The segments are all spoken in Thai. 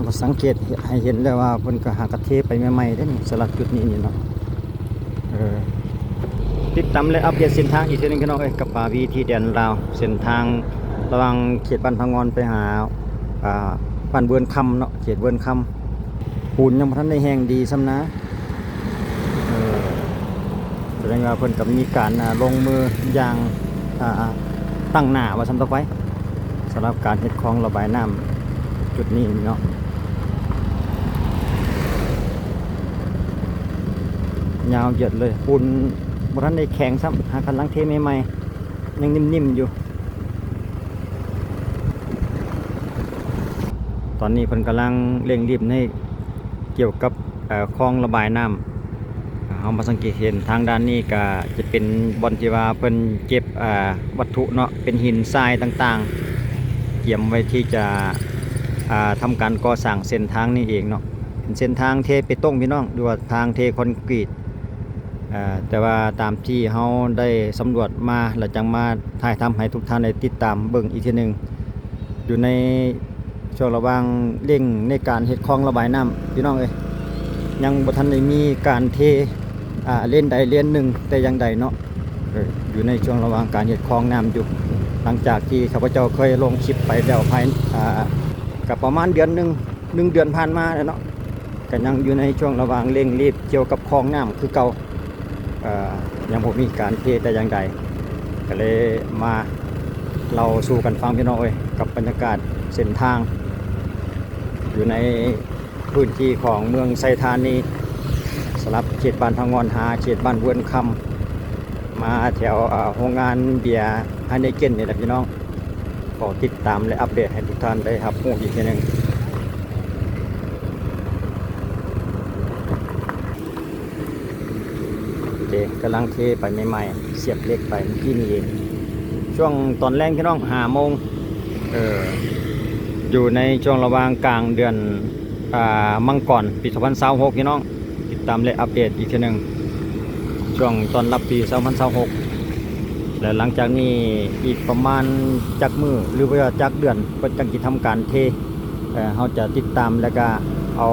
เราสังเกตให้เห็นเลยว่าเพิ่นก็หากระเทไปใหม่ๆได้นี่สลักจุดนี้นี่เนาะติดตามและอัปเดตเส้นทางอีกทีนึงพี่น้องกับป่าวีที่แดนลาวเส้นทางระหว่างเขตบ้านพังงอนไปหาบ้านเบือนคำเนาะเขตเบือนคำปูนยังบ่ทันได้แห้งดีซ้ำนะแสดงว่าเพิ่นก็มีการลงมืออย่างตั้งหน้าว่าซ้ำต่อไปสำหรับการเฮ็ดคลองระบายน้ำจุดนี้เนาะยาวเหยียดเลยปูนบ่ทันได้แข็งซ้ำหาคันลังเทใหม่ๆยังนิ่มๆอยู่ตอนนี้เพิ่นกำลังเร่งรีบในเกี่ยวกับคลองระบายน้ำเรามาสังเกตเห็นทางด้านนี้ก็จะเป็นบอนที่ว่าเพิ่นเก็บวัตถุเนาะเป็นหินทรายต่างๆเตรียมไว้ที่จะทำการก่อสร้างเส้นทางนี้เองเนาะเป็นเส้นทางเทเปตงพี่น้องหรือว่าทางเทคอนกรีตแต่ว่าตามที่เขาได้สำรวจมาแล้วจังมาถ่ายทำให้ทุกท่านได้ติดตามเบิ่งอีกทีหนึ่งอยู่ในช่วงระหว่างเร่งในการเฮ็ดคลองระบายน้ำพี่น้องยังบ่ทันได้มีการเทเล่นใดเล่นหนึ่งแต่อย่างใดเนาะอยู่ในช่วงระหว่างการเฮ็ดคลองน้ำอยู่หลังจากที่ข้าพเจ้าเคยลงคลิปไปแล้วภายกับประมาณเดือนหนึ่งเดือนผ่านมาแล้วเนาะก็ยังอยู่ในช่วงระหว่างเร่งรีบเกี่ยวกับคลองน้ำคือเก่ายังบ่มีการเทแต่อย่างใดก็เลยมาเราสู่กันฟังพี่น้องกับบรรยากาศเส้นทางอยู่ในพื้นที่ของเมืองไซธานีสลับเขตบ้านพังงอนหาเขตบ้านเวือนคำมาแถวโรงงานเบียร์ไฮเนเก้นนี่แหละพี่น้องขอติดตามและอัปเดตให้ทุกท่านได้รับรู้อีกทีหนึ่งกำลังเทไปใหม่ๆเสียบเล็กไปเมื่อกี้นี่เองช่วงตอนแรกพี่น้อง5 โมงอยู่ในช่วงระหว่างกลางเดือนมังกรปี2026พี่น้องติดตามและอัปเดตอีกทีหนึ่งช่วงตอนรับปี2026และหลังจากนี้อีกประมาณจักมือหรือว่าจักเดือนก็จังจะทำการเทเขาจะติดตามแล้วก็เอา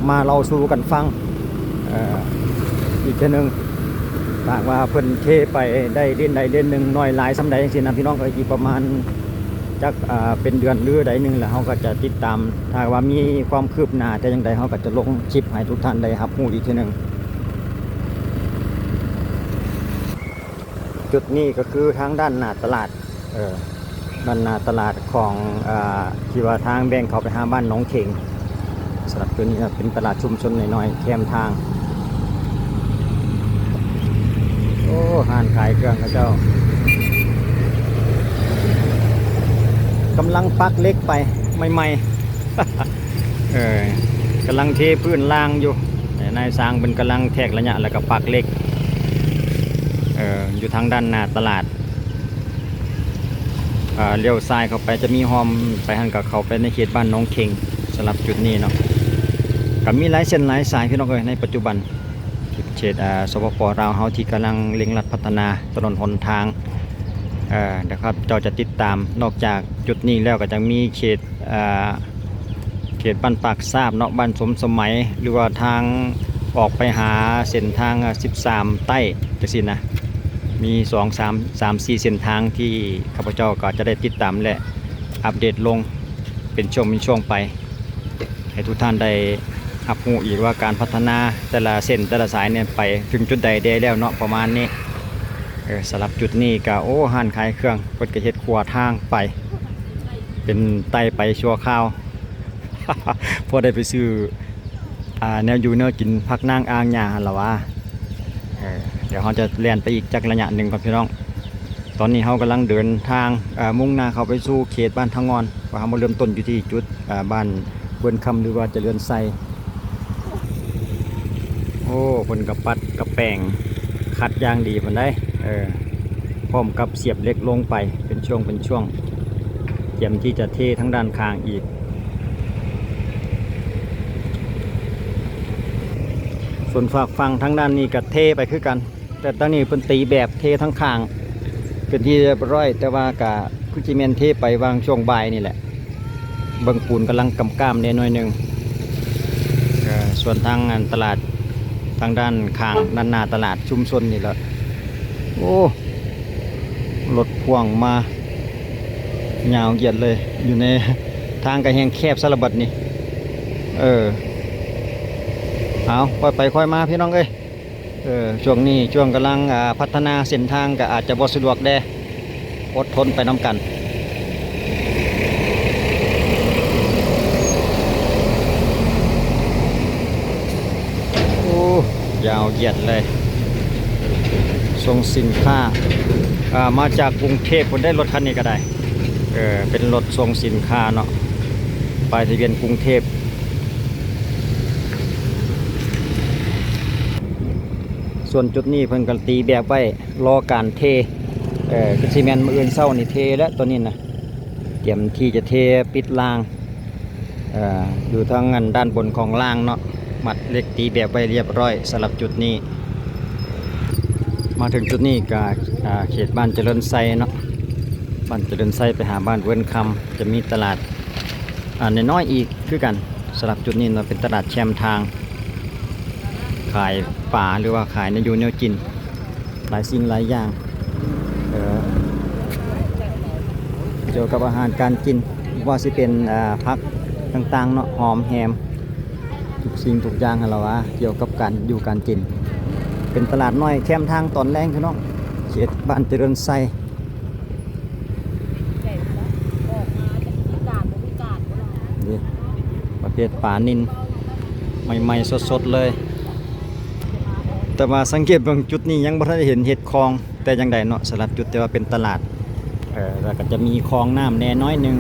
มาเล่าสู่กันฟังอีกทีหนึ่งหากว่าเพิ่นเทไปได้เล่นใดเล่นหนึ่งน้อยหลายสำใดอย่างนี้นะพี่น้องก็อีกประมาณจักเป็นเดือนหรือใดหนึ่งแล้วเขาก็จะติดตามถ้าว่ามีความคืบหน้าแต่อย่างใดเขาก็จะลงคลิปให้ทุกท่านได้รับรู้อีกทีหนึ่งจุดนี้ก็คือทางด้านหน้าตลาดด้านหน้าตลาดของที่ว่าทางแบ่งเขาไปหาบ้านหนองเข่งสำหรับตัวนี้เป็นตลาดชุมชนหน่อยๆแคมทางโอ้ห้านขายเครื่องนะเจ้ากำลังปักเล็กไปใหม่ๆกำลังเทพื้นล่างอยู่นายสร้างเป็นกำลังแทกระยะแล้วก็ปักเล็กอยู่ทางด้านหน้าตลาดเลี้ยวซ้ายเข้าไปจะมีหอมไปหันกับเขาไปในเขตบ้านน้องเข่งสำหรับจุดนี้เนาะกับมีหลายเส้นหลายสายพี่น้องในปัจจุบันเขตสปป.ลาวเฮาที่กำลังเร่งรัดพัฒนาถนนหนทางนะครับเราจะติดตามนอกจากจุดนี้แล้วก็จะมีเขตบ้านปากซาบเนาะบ้านสมสมัยหรือว่าทางออกไปหาเส้นทาง13ใต้จังซี่นะมี4 เส้นทางที่ข้าพเจ้าก็จะได้ติดตามและอัปเดตลงเป็นช่วงไปให้ทุกท่านได้รับรู้อีกว่าการพัฒนาแต่ละเส้นแต่ละสายเนี่ยไปถึงจุดใดได้แล้วเนาะประมาณนี้สำหรับจุดนี้ก็โอ้ห้านขายเครื่องเปิดกระเฮ็ดครัวทางไปเป็นไต่ไปชั่วข้าว พอได้ไปซื้อแนวอยู่เนื้อกินพักนั่งอ่างหญ้าหรอวะเดี๋ยวเขาจะเลียนไปอีกจักระยะหนึ่งครับพี่น้องตอนนี้เขากำลังเดินทางมุ่งหน้าเข้าไปสู่เขตบ้านทางงอนว่าเขามาเริ่มต้นอยู่ที่จุดบ้านเบือนคำหรือว่าเจริญไซโอ้คนกับปัดกับแป้งคัดยางดีมันได้พร้อมกับเสียบเล็กลงไปเป็นช่วงเตรียมที่จะเททั้งด้านข้างอีกส่วนฝากฟังทั้งด้านนี้กับเทไปคือกันแต่ตอนนี้เป็นตีแบบเททั้งข้างเป็นที่เรียบร้อยแต่ว่ากะคุจิเมนเทไปวางช่วงบ่ายนี่แหละ เบิ่งปูนกำลังกำก้ามได้หน่อยหนึงส่วนทางตลาดทางด้านข้างด้านหน้าตลาดชุมชนนี่แหละโอ้รถพ่วงมายาวเหยียดเลยอยู่ในทางกระแหงแคบสารบัดนี่เอาค่อยไปค่อยมาพี่น้องเอ้ยช่วงนี้ช่วงกำลังพัฒนาเส้นทางก็อาจจะบ่สะดวกแด่อดทนไปน้ำกันโอ้ยาวเหยียดเลยส่งสินค้ามาจากกรุงเทพคนได้รถคันนี้ก็ได้เป็นรถส่งสินค้าเนาะป้ายทะเบียนกรุงเทพส่วนจุดนี้เพิ่นก็ตีแบบไว้รอการเทกระซีเมนมืออื่นเศร้านี่เทแล้วตัวนี้นะเตรียมที่จะเทปิดรางอยู่ทางด้านบนของรางเนาะมัดเล็กตีแบบไว้เรียบร้อยสำหรับจุดนี้มาถึงจุดนี้ก็เขตบ้านเจริญไซเนาะบ้านเจริญไซไปหาบ้านเวิร์นคำจะมีตลาดน้อยอีกคือกันสำหรับจุดนี้เราเป็นตลาดแชมทางขายป่าหรือว่าขายในยูเนลจินหลายสิ่งหลายอย่างเกี่ยวกับอาหารการกินว่าสิเป็นพักต่างๆเนาะหอมแฮมทุกสิ่งทุกอย่างเราว่าเกี่ยวกับการอยู่การกินเป็นตลาดน้อยแคมทางตอนแรงพี่น้องเขตบ้านเจริญไซนี่ประเภทปลานิลใหม่ๆสดๆเลยแต่ว่าสังเกตบางจุดนี้ยังบ่ทันได้เห็นเห็ดคลองแต่ยังใดเนาะสำหรับจุดแต่ว่าเป็นตลาดแล้วก็จะมีคลองน้ำแน่น้อยหนึ่ง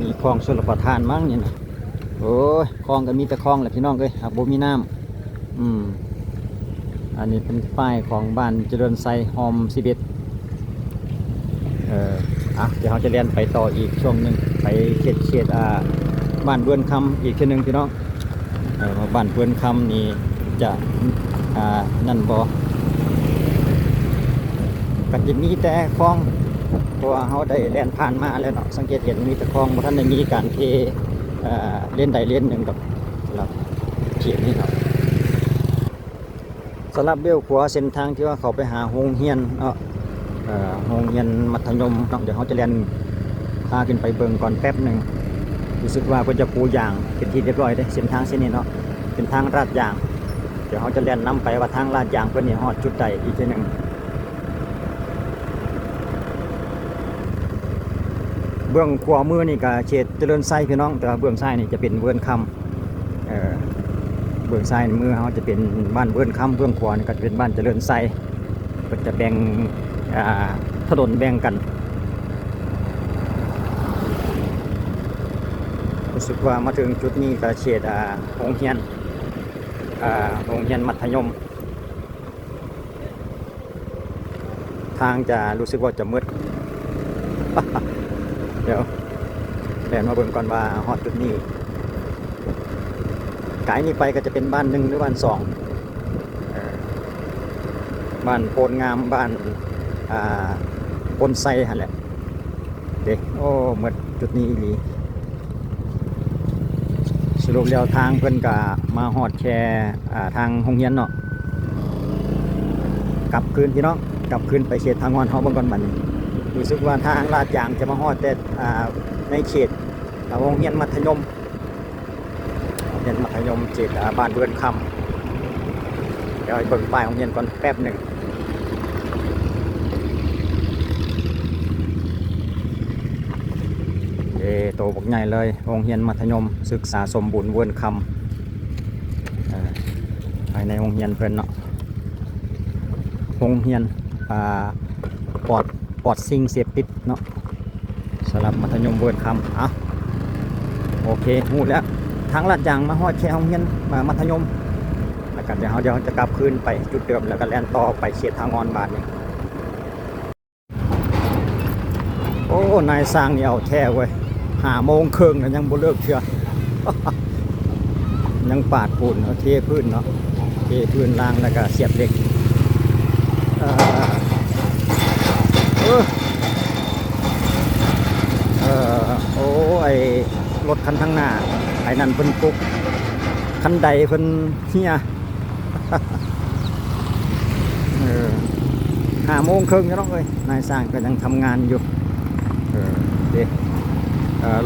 มีคลองชลประทานมั้งนี่นะโอ้ยคลองก็มีแต่คลองแหละพี่น้องเอ้ยหากบ่มีน้ำอันนี้เป็นป้ายของบ้านเจริญไซโฮม11เดี๋ยวเราจะเรียนไปต่ออีกช่วงหนึ่งไปเขตบ้านเบือนคำอีกทีหนึ่งพี่น้องบ้านเบือนคำนี่จะนั่นบ่ก็จะมีแต่คลองเพราะว่าเขาได้เรียนผ่านมาแล้วเนาะสังเกตเห็นมีแต่คลองเพราะท่านได้มีการเทเล่นใดเล่นหนึ่งกับสำหรับเขตนี้ครับสำหรับเบี้ยวขวาเส้นทางที่ว่าเขาไปหาโรงเรียนโรงเรียนมัธยมเดี๋ยวเขาจะเรียนพาขึ้นไปเบิ่งก่อนแป๊บหนึ่งรู้สึกว่าเพิ่นจะปูยางเป็นที่เรียบร้อยเลยเส้นทางเส้นนี้เนาะเป็นทางลาดยางเดี๋ยวเขาจะเรียนนำไปว่าทางลาดยางเพิ่นนี่ฮอดจุดใดอีกทีหนึ่งเบื้องขวามือนี่ก็เขตเจริญไซพี่น้องแต่ว่าเบื้องซ้ายนี่จะเป็นเวิร์นคำเบื้องซ้ายมือเขาจะเป็นบ้านเวิร์นคำเบื้องขวานี่ก็จะเป็นบ้านเจริญไซก็จะแบ่งถนนแบ่งกันรู้สึกว่ามาถึงจุดนี้ก็เขตโรงเรียนมัธยมทางจะรู้สึกว่าจะมืด เดี๋ยวแผนมาเบิ่งก่อนว่าฮอดจุดนี้ไกลนี้ไปก็จะเป็นบ้าน1หรือบ้าน2บ้านโพนงามบ้านโพนไซหั่นแหละเด็กโอ้หมดจุดนี้อีหลีสรุปแล้วทางเพิ่นก็มาฮอดแค่ทางโรงเรียนเนาะกลับคืนพี่น้องกลับคืนไปเขตทางงอนเฮาเบิ่งก่อนบัดนี้รู้สึกว่าทางลาดยางจะมาฮอดแต่ในเขตโรงเรียนมัธยมเขตบ้านเบือนคำเดี๋ยวเบิ่งป้ายโรงเรียนก่อนแป๊บหนึ่งโตบักใหญ่เลยโรงเรียนมัธยมศึกษาสมบูรณ์เบือนคำภายในโรงเรียนเพิ่นเนาะโรงเรียนปลอดสิ่งเสพติดเนาะสำหรับมัธยมเวิร์นคำโอเคหูแล้วทางลาดยางมาฮอดแค่โรงเรียนมัธยมแล้วกันเดี๋ยวเราจะกลับคืนไปจุดเดิมแล้วก็แล่นต่อไปเขตทางงอนบาทนี่โอ้นายสร้างนี่เอาแท้เว้ย5 โมงครึ่งยังบ่เลิกเชื่อ ยังปาดปูนเทพื้นเนาะเทพื้นล่างแล้วก็เสียบเหล็กโอ้ รถคันข้างหน้าไอ้นั่นเพิ่นกุกคันใดเพิ่นเฮีย 5 โมงครึ่งแล้วเนาะเอ้ยนายสร้างก็ยังทำงานอยู่เด็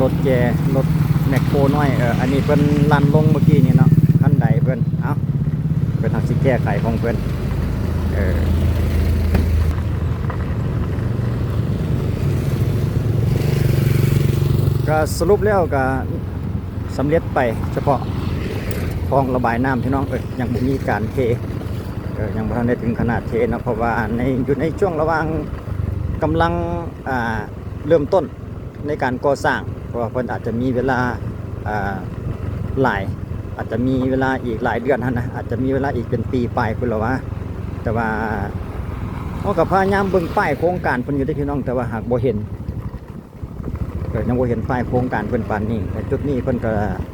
รถแกรถแมคโครน้อยอันนี้เพิ่นลันลงเมื่อกี้นี่เนาะคันใดเพิ่นเอ้าเพิ่นทำสิแก้ไขของเพิ่นก็สรุปแล้วก็สำเร็จไปเฉพาะคลองระบายน้ำพี่น้องยังบ่มีการเทยังบ่ทันได้ถึงขนาดเทนะเพราะว่าอยู่ในช่วงระหว่างกำลังเริ่มต้นในการก่อสร้างเพราะว่าเพิ่นอาจจะมีเวลาอาจจะมีเวลาอีกหลายเดือนนะอาจจะมีเวลาอีกเป็นปีปลายพุ่นละวะแต่ว่าเขาก็พยายามเบิ่งป้ายโครงการเพิ่นอยู่ได้พี่น้องแต่ว่าหากบ่เห็นยังบ่เห็นป้ายโครงการเพิ่นปานนี้แต่จุดนี้เพิ่นก็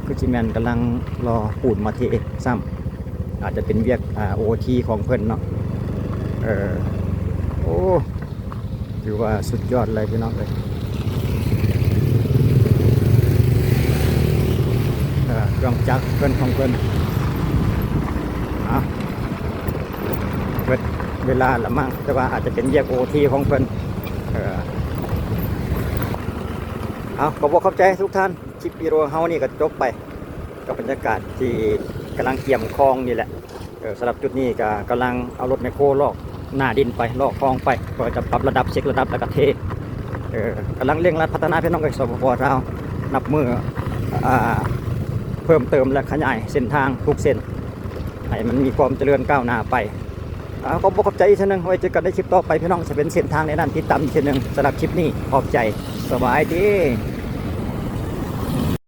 คือสิแม่นกำลังรอปูนมาเทซ้ำอาจจะเป็นเวียกOT ของเพิ่นเนาะโอ้ถือว่าสุดยอดเลยพี่น้องเลยเครื่องจักรเพิ่นของเพิ่นเกิดเวลาละมั่งแต่ว่าอาจจะเป็นเวียกOTของเพิ่นขอบคุณเข้าใจทุกท่านคลิปวิดีโอเฮานี่ก็จบไปกับบรรยากาศที่กำลังเกี่ยมคลองนี่แหละสำหรับจุดนี้ก็กำลังเอารถแมคโครลอกหน้าดินไปลอกคลองไปก็จะปรับระดับเช็คระดับแล้วก็เทกำลังเร่งรัดพัฒนาพี่น้องสปป.เรานับมือเพิ่มเติมและขยายเส้นทางทุกเส้นให้มันมีความเจริญก้าวหน้าไปขอบคุณเข้าใจอีกทีนึงไว้เจอกันในคลิปต่อไปพี่น้องจะเป็นเส้นทางในด้านที่ต่ำอีกทีนึงสำหรับคลิปนี้ขอบใจสบายดี